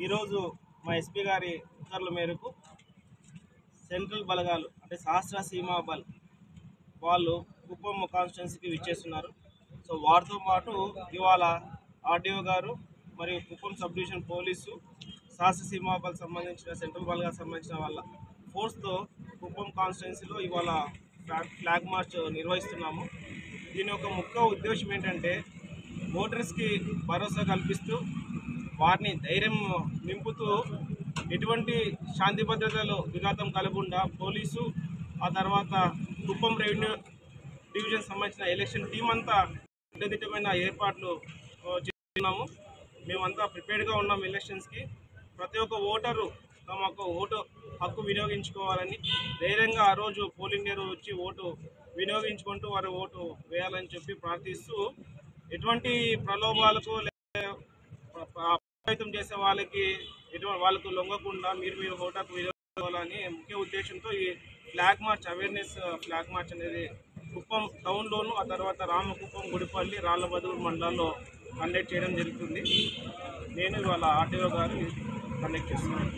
ఈరోజు మా ఎస్పీ గారి ఉత్తర్వుల మేరకు సెంట్రల్ బలగాలు అంటే సహస్ర సీమా బల్ వాళ్ళు కుప్పం కాన్స్టిట్యున్సీకి విచ్చేస్తున్నారు. సో వారితో పాటు ఇవాళ ఆర్డీఓ గారు మరియు కుప్పం సబ్ డివిజన్ పోలీసు సహస్ర సీమా బల్ సంబంధించిన సెంట్రల్ బలగాలకు సంబంధించిన వాళ్ళ ఫోర్స్తో కుప్పం కాన్స్టిట్యున్సీలో ఇవాళ ఫ్లాగ్ మార్చ్ నిర్వహిస్తున్నాము. దీని యొక్క ముఖ్య ఉద్దేశం ఏంటంటే ఓటర్స్కి భరోసా కల్పిస్తూ వారిని ధైర్యం నింపుతూ ఎటువంటి శాంతి భద్రతలు విఘాతం కలగకుండా పోలీసు ఆ తర్వాత కుప్పం రెవెన్యూ డివిజన్ సంబంధించిన ఎలక్షన్ టీం అంతా దిట్టమైన ఏర్పాట్లు చేస్తున్నాము. మేమంతా ప్రిపేర్డ్గా ఉన్నాం ఎలక్షన్స్కి. ప్రతి ఒక్క ఓటరు తమ ఓటు హక్కు వినియోగించుకోవాలని ధైర్యంగా ఆ రోజు పోలింగ్ డే రోజు వచ్చి ఓటు వినియోగించుకుంటూ వారి ఓటు వేయాలని చెప్పి ప్రార్థిస్తూ ఎటువంటి ప్రలోభాలకు ప్రభావితం చేసే వాళ్ళకు లొంగకుండా మీరు ఓటు హక్కు వినియోగించుకోవాలని ముఖ్య ఉద్దేశంతో ఈ flag March awareness flag March అనేది కుప్పం టౌన్లోను ఆ తర్వాత రామకుప్పం, గుడిపల్లి, రాళ్లబదూరు మండలాల్లో కండక్ట్ చేయడం జరుగుతుంది. నేను ఇవాళ ఆర్టీఓ గారు కండక్ట్ చేస్తున్నాను.